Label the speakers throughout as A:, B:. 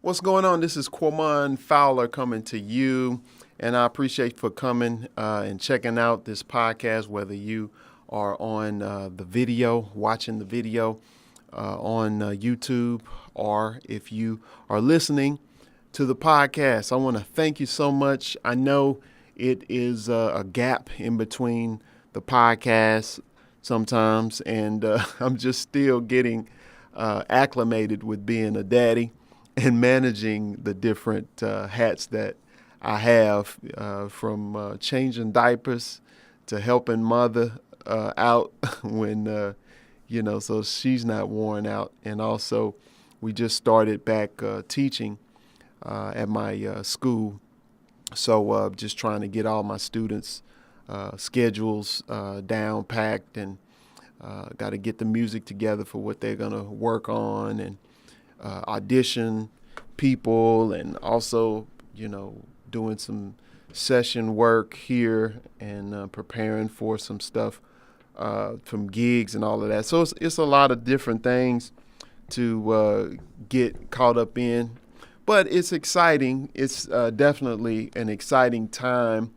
A: What's going on? This is Quamon Fowler coming to you, and I appreciate for coming and checking out this podcast. Whether you are on the video, watching the video on YouTube, or if you are listening to the podcast, I want to thank you so much. I know it is a gap in between the podcast sometimes, and I'm just still getting acclimated with being a daddy and managing the different hats that I have, from changing diapers to helping mother out when, so she's not worn out. And also, we just started back teaching at my school. So just trying to get all my students' schedules down packed, and got to get the music together for what they're going to work on, and audition people, and also, doing some session work here, and preparing for some stuff from gigs and all of that. So it's a lot of different things to get caught up in, but it's exciting. It's definitely an exciting time.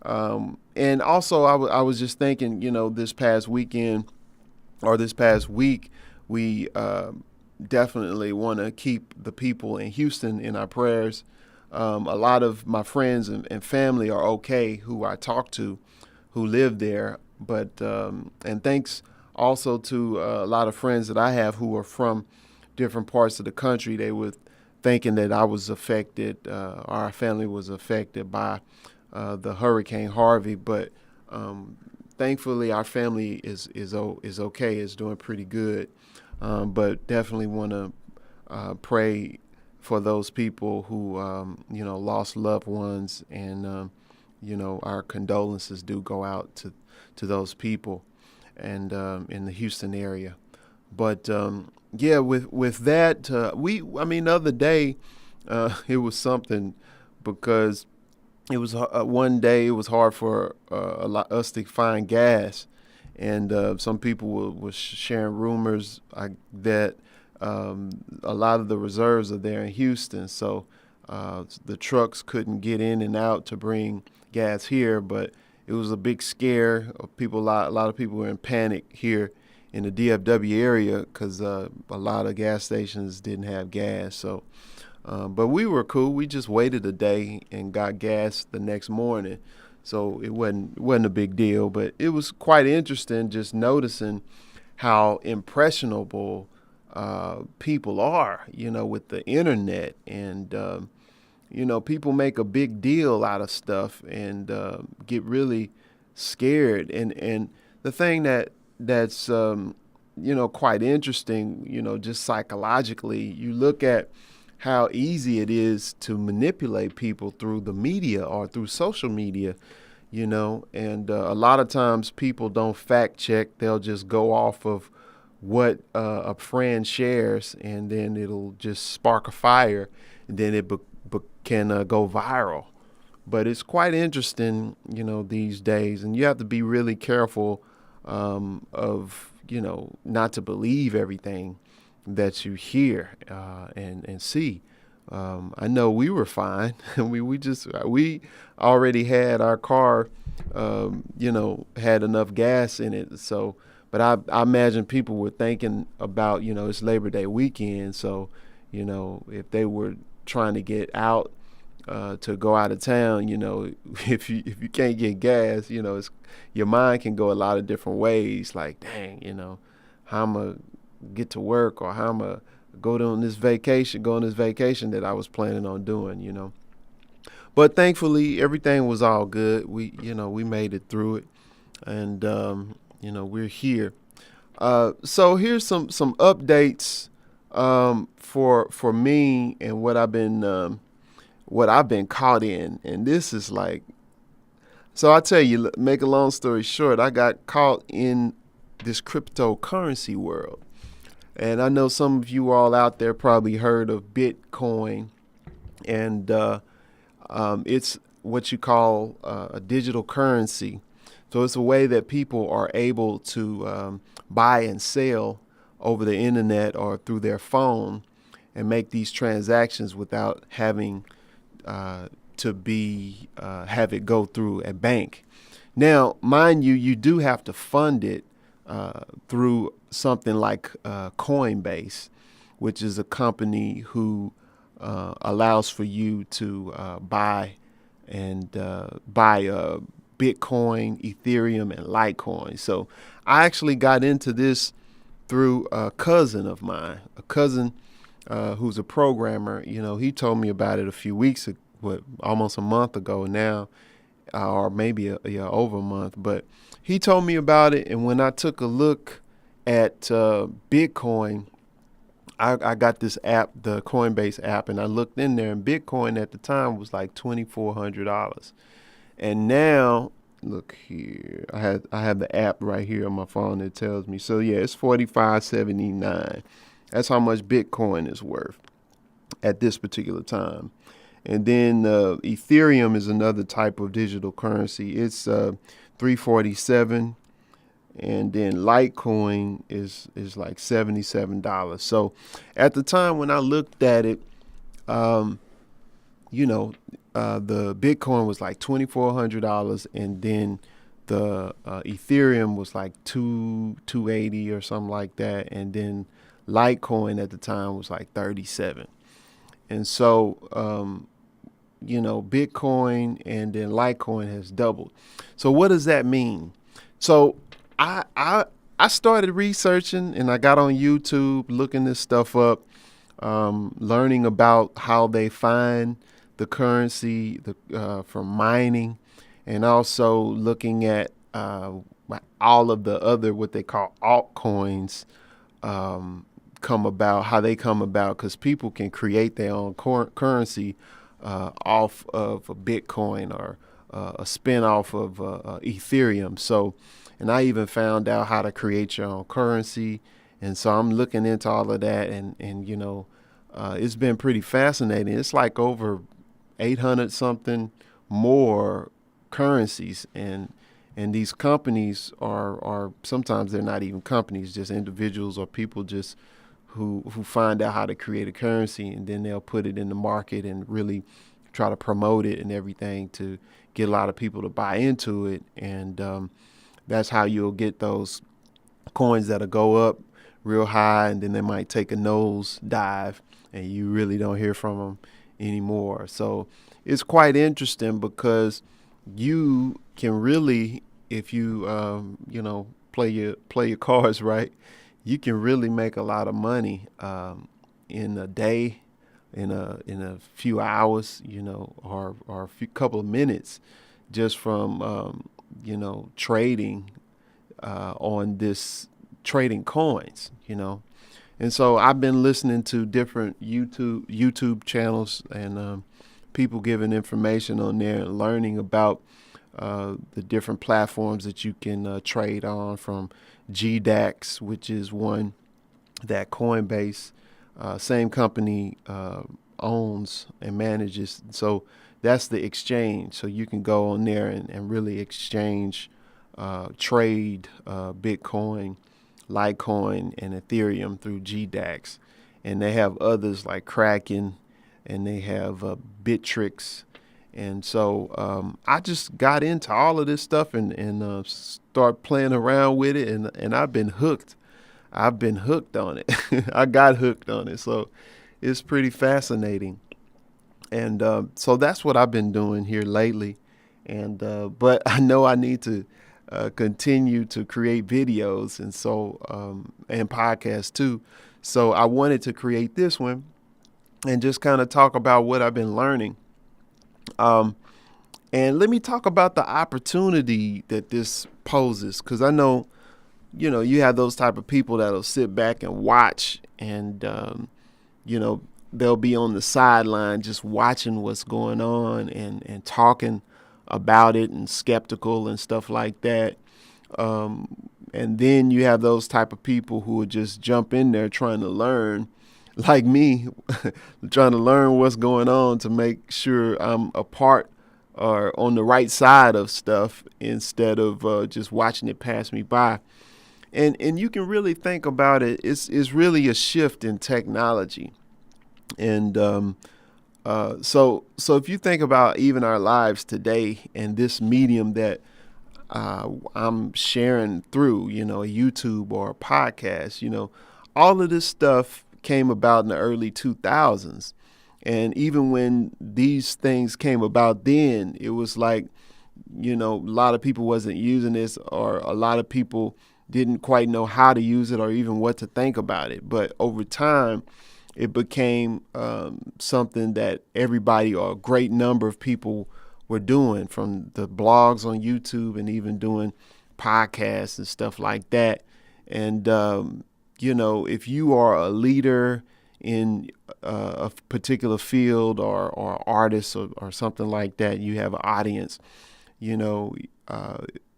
A: And also, I was just thinking, this past weekend or this past week, we definitely want to keep the people in Houston in our prayers. A lot of my friends and family are okay who I talk to who live there. But and thanks also to a lot of friends that I have who are from different parts of the country. They were thinking that I was affected, our family was affected by the Hurricane Harvey. But thankfully, our family is okay, is doing pretty good. But definitely want to pray for those people who, lost loved ones. And, our condolences do go out to those people and in the Houston area. But, with that, the other day, it was something because it was one day it was hard for us to find gas. And some people were sharing rumors that a lot of the reserves are there in Houston, so the trucks couldn't get in and out to bring gas here. But it was a big scare of people. A lot of people were in panic here in the DFW area because a lot of gas stations didn't have gas. So, but we were cool. We just waited a day and got gas the next morning. So it wasn't a big deal, but it was quite interesting just noticing how impressionable people are, with the internet. And, people make a big deal out of stuff and get really scared. And the thing that's quite interesting, just psychologically, you look at how easy it is to manipulate people through the media or through social media, and a lot of times people don't fact check. They'll just go off of what a friend shares, and then it'll just spark a fire, and then it can go viral. But it's quite interesting, these days, and you have to be really careful of, not to believe everything that you hear and see. I know we were fine. we already had our car, had enough gas in it. So, but I imagine people were thinking about, it's Labor Day weekend. So, if they were trying to get out to go out of town, if you can't get gas, your mind can go a lot of different ways. Like, dang, how am I get to work, or how I'm going to go on this vacation that I was planning on doing. But thankfully, everything was all good. We made it through it, and, we're here. So here's some updates for me and what I've been caught in. And this is like, so I tell you, make a long story short, I got caught in this cryptocurrency world. And I know some of you all out there probably heard of Bitcoin, and it's what you call a digital currency. So it's a way that people are able to buy and sell over the internet or through their phone. and make these transactions without having to have it go through a bank. Now, mind you, you do have to fund it through something like Coinbase, which is a company who allows for you to buy Bitcoin, Ethereum, and Litecoin. So I actually got into this through a cousin of mine, who's a programmer. He told me about it a few weeks ago, almost a month ago now, or maybe over a month. But he told me about it, and when I took a look at Bitcoin, I got this app, the Coinbase app, and I looked in there, and Bitcoin at the time was like $2,400. And now, look here, I have the app right here on my phone that tells me. So yeah, it's $45.79. That's how much Bitcoin is worth at this particular time. And then Ethereum is another type of digital currency. It's $347. And then Litecoin is like $77. So at the time when I looked at it, the Bitcoin was like $2,400, and then the Ethereum was like $280 or something like that, and then Litecoin at the time was like 37. And so Bitcoin and then Litecoin has doubled. So what does that mean? So I started researching, and I got on YouTube looking this stuff up, learning about how they find the currency from mining, and also looking at all of the other what they call altcoins come about, how they come about, because people can create their own currency off of a Bitcoin or a spin off of Ethereum. So, and I even found out how to create your own currency. And so I'm looking into all of that, and it's been pretty fascinating. It's like over 800 something more currencies, and these companies are sometimes they're not even companies, just individuals or people just who find out how to create a currency, and then they'll put it in the market and really try to promote it and everything to get a lot of people to buy into it. And that's how you'll get those coins that'll go up real high, and then they might take a nose dive, and you really don't hear from them anymore. So it's quite interesting, because you can really, if you play your cards right, you can really make a lot of money in a day, in a few hours, or a few couple of minutes, just from trading on this trading coins, And so I've been listening to different YouTube channels, and people giving information on there and learning about the different platforms that you can trade on, from GDAX, which is one that Coinbase, same company, owns and manages. So that's the exchange. So you can go on there and really exchange, trade Bitcoin, Litecoin, and Ethereum through GDAX. And they have others like Kraken, and they have Bittrex. And so I just got into all of this stuff and start playing around with it, and I've been hooked. I've been hooked on it. I got hooked on it. So it's pretty fascinating. And so that's what I've been doing here lately. And but I know I need to continue to create videos, and so and podcasts too. So I wanted to create this one and just kind of talk about what I've been learning. And let me talk about the opportunity that this poses, because I know, you have those type of people that'll sit back and watch, and, they'll be on the sideline just watching what's going on and talking about it and skeptical and stuff like that. And then you have those type of people who would just jump in there trying to learn, like me, trying to learn what's going on to make sure I'm a part or on the right side of stuff, instead of just watching it pass me by. And you can really think about it. It's really a shift in technology. And so if you think about even our lives today and this medium that I'm sharing through, a YouTube or a podcast, all of this stuff came about in the early 2000s. And even when these things came about then, it was like, a lot of people wasn't using this, or a lot of people didn't quite know how to use it or even what to think about it. But over time, it became something that everybody, or a great number of people, were doing, from the blogs on YouTube and even doing podcasts and stuff like that. And if you are a leader in a particular field, or artist, or something like that, you have an audience. you know,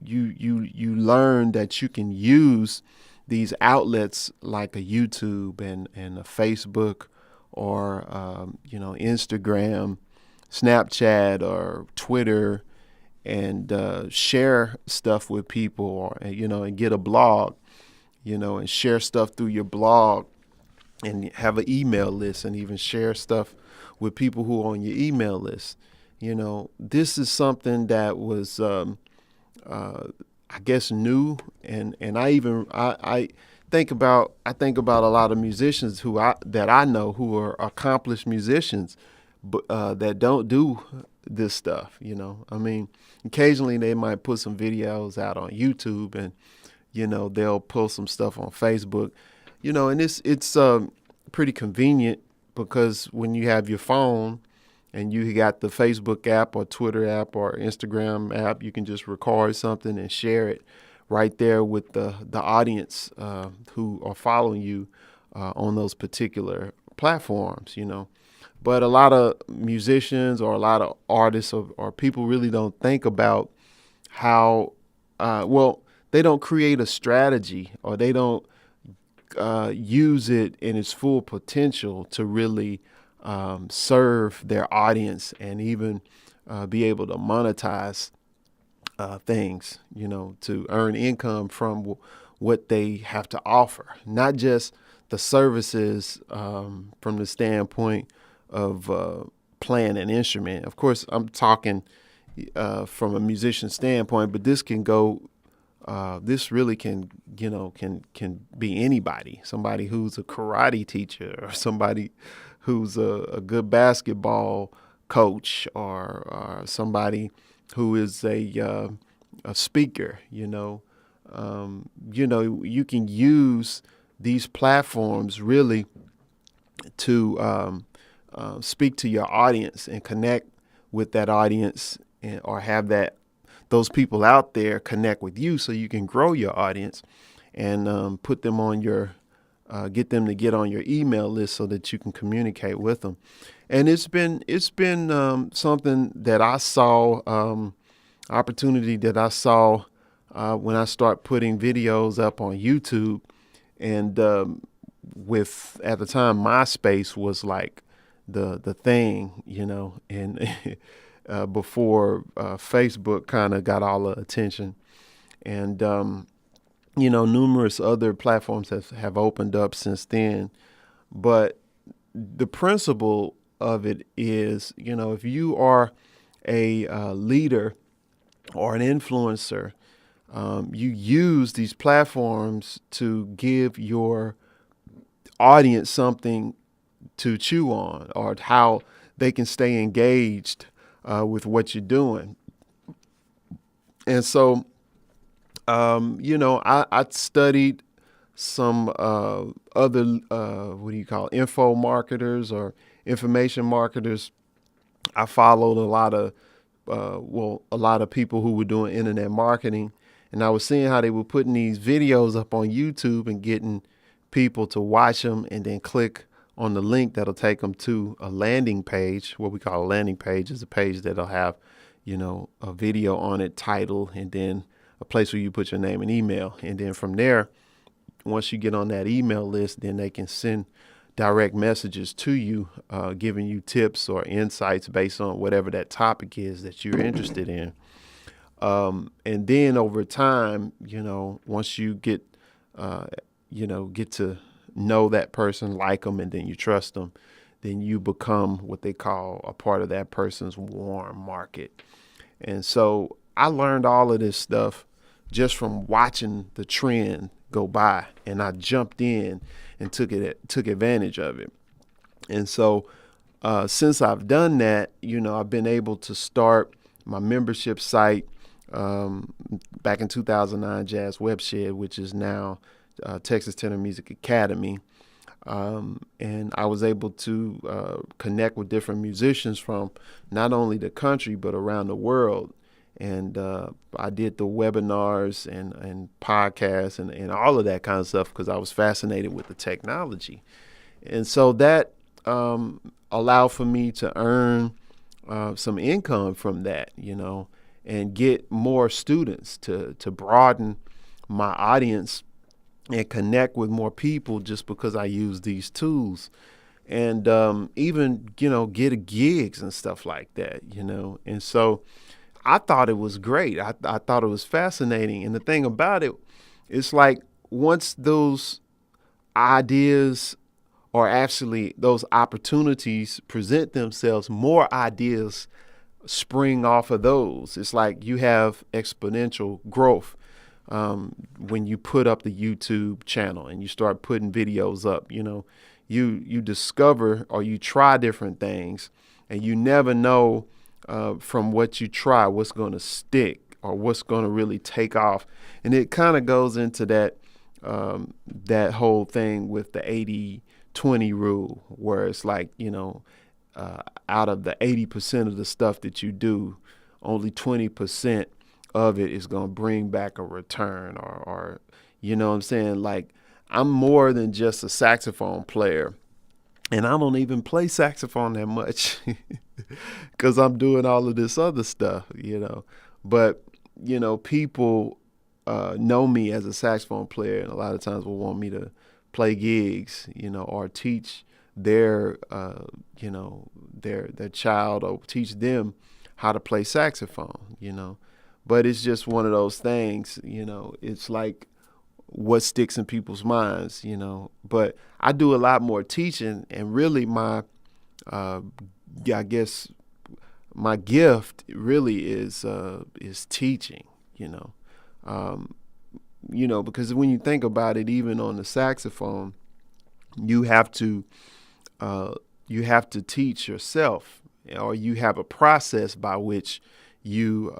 A: you learn that you can use these outlets like a YouTube and a Facebook, or Instagram, Snapchat, or Twitter, and share stuff with people, or and get a blog, and share stuff through your blog, and have an email list, and even share stuff with people who are on your email list. This is something that was, I guess, new, and I think about a lot of musicians that I know, who are accomplished musicians, but that don't do this stuff. I mean, occasionally they might put some videos out on YouTube, and they'll post some stuff on Facebook, and it's pretty convenient, because when you have your phone and you got the Facebook app or Twitter app or Instagram app, you can just record something and share it right there with the audience who are following you on those particular platforms. But a lot of musicians, or a lot of artists, or people really don't think about how, they don't create a strategy, or they don't use it in its full potential to really serve their audience, and even be able to monetize things, to earn income from what they have to offer. Not just the services from the standpoint of playing an instrument. Of course, I'm talking from a musician standpoint, but this can go. This really can be anybody. Somebody who's a karate teacher, or somebody who's a good basketball coach, or somebody who is a speaker. You can use these platforms really to speak to your audience and connect with that audience, or have those people out there connect with you, so you can grow your audience, and put them on get them to get on your email list, so that you can communicate with them. And it's been something that I saw, opportunity that I saw when I start putting videos up on YouTube. And with, at the time, MySpace was like the thing, and before Facebook kind of got all the attention. And numerous other platforms have opened up since then. But the principle of it is, if you are a leader or an influencer, you use these platforms to give your audience something to chew on, or how they can stay engaged with what you're doing. And so, I studied some other, info marketers, or information marketers. I followed a lot of people who were doing internet marketing, and I was seeing how they were putting these videos up on YouTube and getting people to watch them, and then click on the link that'll take them to a landing page. What we call a landing page is a page that'll have, a video on it, title, and then a place where you put your name and email. And then from there, once you get on that email list, then they can send direct messages to you, giving you tips or insights based on whatever that topic is that you're interested in. And then over time, once you get to know that person, like them, and then you trust them, then you become what they call a part of that person's warm market. And so I learned all of this stuff just from watching the trend go by, and I jumped in and took advantage of it. And so since I've done that, I've been able to start my membership site back in 2009, Jazz Webshed, which is now Texas Tenor Music Academy. And I was able to connect with different musicians from not only the country, but around the world. And I did the webinars and podcasts and all of that kind of stuff because I was fascinated with the technology. And so that allowed for me to earn some income from that, and get more students to broaden my audience and connect with more people just because I use these tools. And even, get gigs and stuff like that, And so I thought it was great. I thought it was fascinating. And the thing about it, it's like once those ideas or actually those opportunities present themselves, more ideas spring off of those. It's like you have exponential growth when you put up the YouTube channel and you start putting videos up. You discover or you try different things, and you never know from what you try what's going to stick or what's going to really take off. And it kind of goes into that whole thing with the 80-20 rule, where it's like, out of the 80% of the stuff that you do, only 20% of it is going to bring back a return or you know what I'm saying? Like, I'm more than just a saxophone player, and I don't even play saxophone that much because I'm doing all of this other stuff, But, people know me as a saxophone player, and a lot of times will want me to play gigs, or teach their child or teach them how to play saxophone, But it's just one of those things, it's like what sticks in people's minds, But I do a lot more teaching, and really my, I guess my gift really is teaching, because when you think about it, even on the saxophone, you have to teach yourself, or you have a process by which you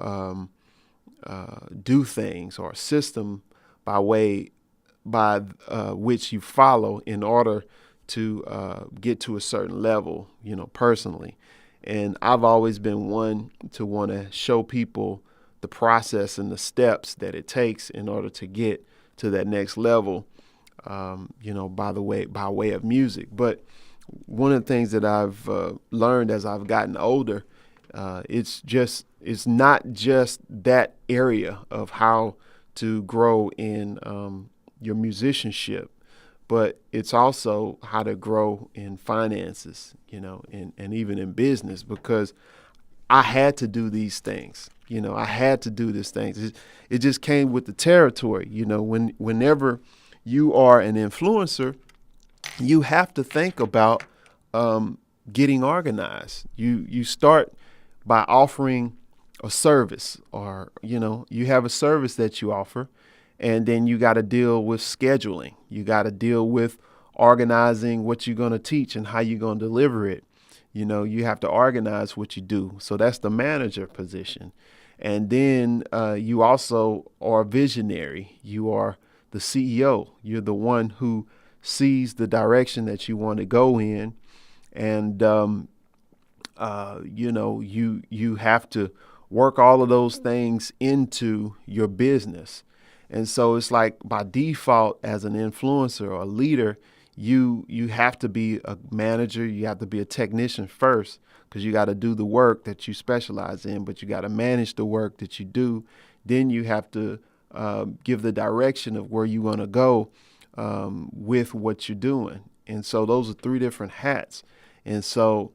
A: do things, or a system by which you follow in order to get to a certain level, personally. And I've always been one to want to show people the process and the steps that it takes in order to get to that next level, by way of music. But one of the things that I've learned as I've gotten older, it's not just that area of how to grow in your musicianship, but it's also how to grow in finances, and even in business, because I had to do these things. I had to do these things. It just came with the territory. Whenever you are an influencer, you have to think about getting organized. You start by offering a service, or you have a service that you offer, and then you got to deal with scheduling. You got to deal with organizing what you're going to teach and how you're going to deliver it. You have to organize what you do. So that's the manager position. And then you also are visionary. You are the CEO. You're the one who sees the direction that you want to go in. And, you have to work all of those things into your business. And so it's like by default, as an influencer or a leader, you have to be a manager. You have to be a technician first, because you got to do the work that you specialize in, but you got to manage the work that you do. Then you have to give the direction of where you want to go with what you're doing. And so those are three different hats. And so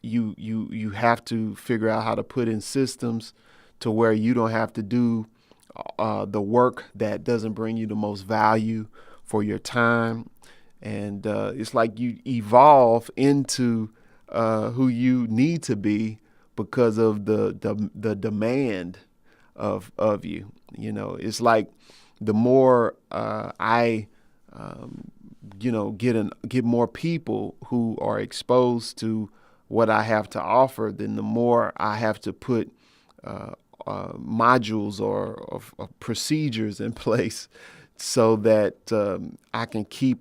A: you have to figure out how to put in systems to where you don't have to do the work that doesn't bring you the most value for your time. And it's like you evolve into who you need to be because of the demand of you. It's like the more I get more people who are exposed to what I have to offer, then the more I have to put modules or of procedures in place so that I can keep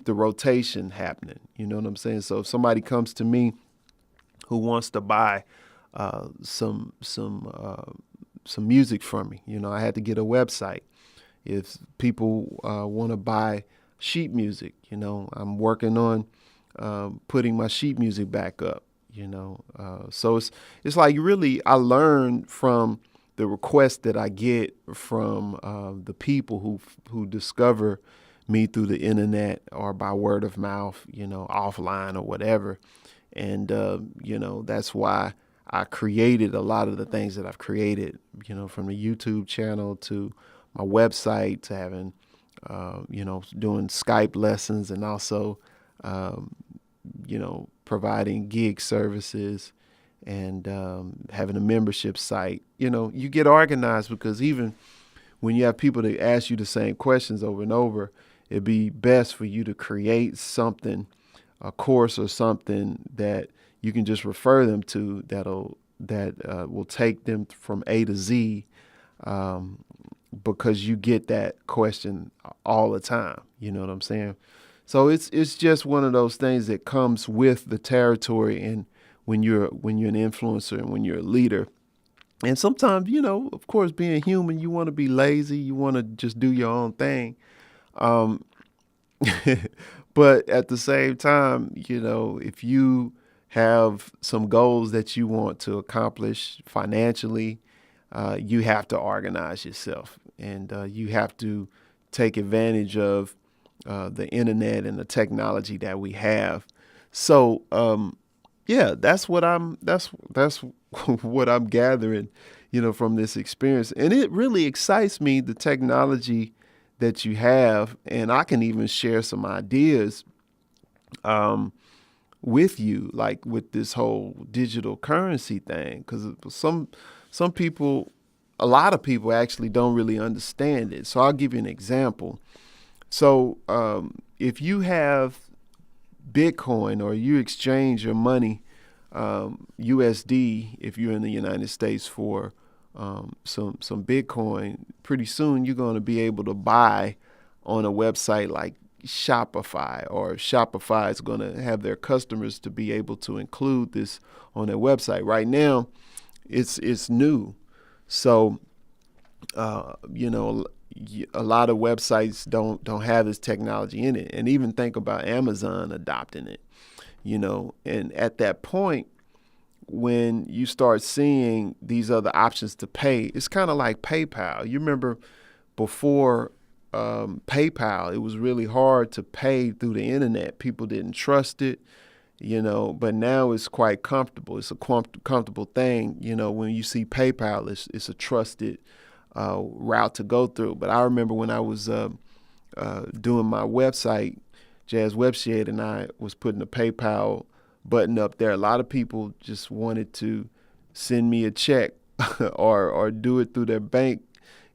A: the rotation happening. You know what I'm saying? So if somebody comes to me who wants to buy some music from me, I had to get a website. If people want to buy sheet music, I'm working on putting my sheet music back up. So it's like really I learn from the requests that I get from the people who discover me through the internet or by word of mouth, offline or whatever. And that's why I created a lot of the things that I've created, from the YouTube channel to my website to having, doing Skype lessons and also, providing gig services and having a membership site. You get organized because even when you have people that ask you the same questions over and over, it'd be best for you to create something, a course or something that you can just refer them to that will take them from A to Z, because you get that question all the time. You know what I'm saying? So it's just one of those things that comes with the territory, and when you're an influencer and when you're a leader. And sometimes, of course, being human, you want to be lazy, you want to just do your own thing. Um, but at the same time, if you have some goals that you want to accomplish financially, you have to organize yourself, and you have to take advantage of the internet and the technology that we have. So, yeah, that's what that's what I'm gathering, from this experience. And it really excites me, the technology that you have. And I can even share some ideas with you, like with this whole digital currency thing, because some people, a lot of people actually don't really understand it. So I'll give you an example. So if you have Bitcoin or you exchange your money, USD, if you're in the United States, for some Bitcoin, pretty soon you're going to be able to buy on a website like Shopify, or Shopify is going to have their customers to be able to include this on their website. Right now, it's new. So, a lot of websites don't have this technology in it. And even think about Amazon adopting it, and at that point, when you start seeing these other options to pay, it's kind of like PayPal. You remember before PayPal, it was really hard to pay through the internet. People didn't trust it, but now it's quite comfortable. It's a comfortable thing. When you see PayPal, it's a trusted route to go through. But I remember when I was doing my website, Jazz Webshade, and I was putting the PayPal button up there, a lot of people just wanted to send me a check or do it through their bank.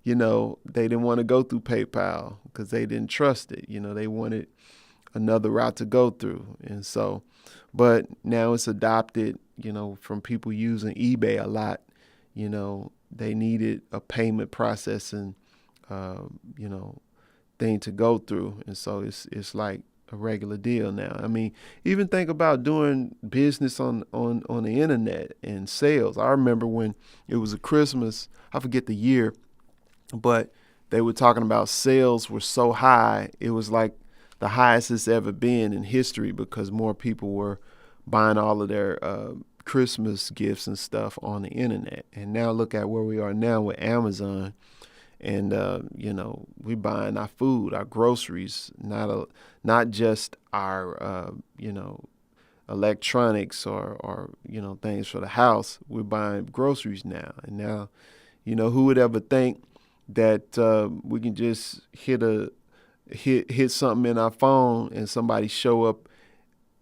A: They didn't want to go through PayPal because they didn't trust it. They wanted another route to go through. And so, but now it's adopted, from people using eBay a lot. They needed a payment processing, thing to go through. And so it's like a regular deal now. I mean, even think about doing business on the internet and sales. I remember when it was a Christmas, I forget the year, but they were talking about sales were so high. It was like the highest it's ever been in history because more people were buying all of their Christmas gifts and stuff on the internet. And now look at where we are now with Amazon. And, we're buying our food, our groceries, not just our, electronics or things for the house. We're buying groceries now. And now, who would ever think that we can just hit hit something in our phone and somebody show up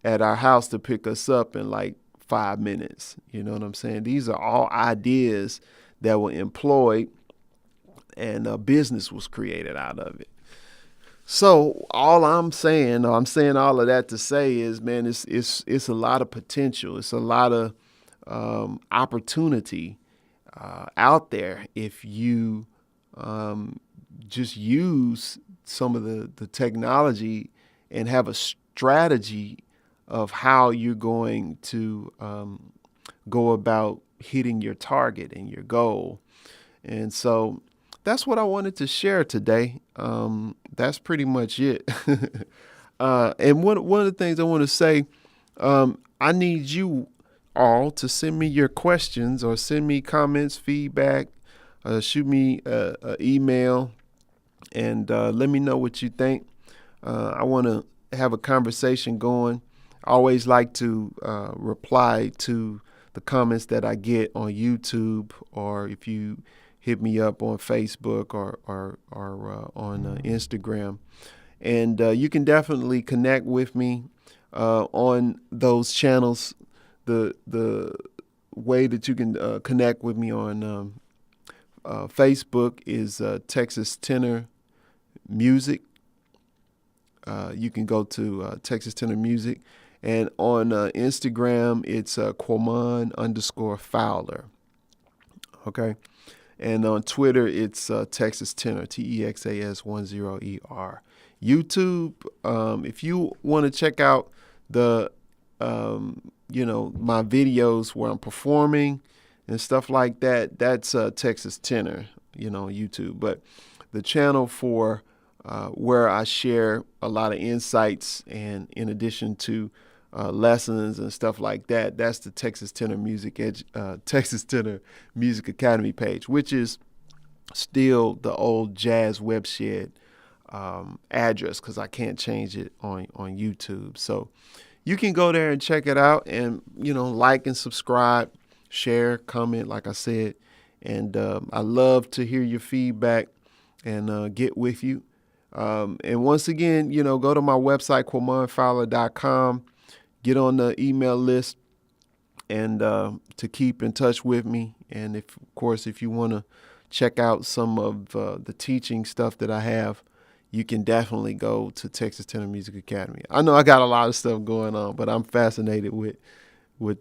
A: at our house to pick us up in like 5 minutes. You know what I'm saying? These are all ideas that were employed, and a business was created out of it. So all I'm saying, or I'm saying all of that to say is, man, it's a lot of potential. It's a lot of opportunity out there if you just use some of the technology and have a strategy of how you're going to go about hitting your target and your goal. And so that's what I wanted to share today. That's pretty much it. And one of the things I want to say, I need you all to send me your questions or send me comments, feedback, shoot me an email, and let me know what you think. I want to have a conversation going. I always like to reply to the comments that I get on YouTube, or if you hit me up on Facebook or on Instagram. And you can definitely connect with me on those channels. The way that you can connect with me on Facebook is Texas Tenor Music. You can go to Texas Tenor Music. And on Instagram, it's Quamon_Fowler. Okay. And on Twitter, it's Texas Tenor, TEXAS10ER. YouTube, if you want to check out the, my videos where I'm performing and stuff like that, that's Texas Tenor, YouTube. But the channel for where I share a lot of insights, and in addition to lessons and stuff like that, that's the Texas Tenor Texas Tenor Music Academy page, which is still the old Jazz Webshed address, because I can't change it on YouTube. So you can go there and check it out, and like and subscribe, share, comment, like I said. And I love to hear your feedback and get with you. And once again, go to my website, QuamonFowler.com. Get on the email list and to keep in touch with me. And of course, if you want to check out some of the teaching stuff that I have, you can definitely go to Texas Tenor Music Academy. I know I got a lot of stuff going on, but I'm fascinated with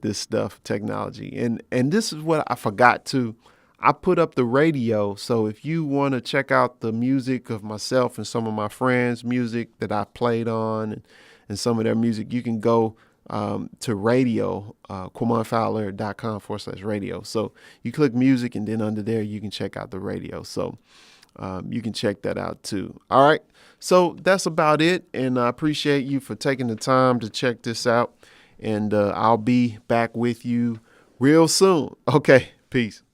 A: this stuff, technology. And this is what I forgot to. I put up the radio, so if you want to check out the music of myself and some of my friends' music that I played on and some of their music, you can go to radio, QuamonFowler.com/radio. So you click music, and then under there, you can check out the radio. So you can check that out too. All right. So that's about it. And I appreciate you for taking the time to check this out. And I'll be back with you real soon. Okay. Peace.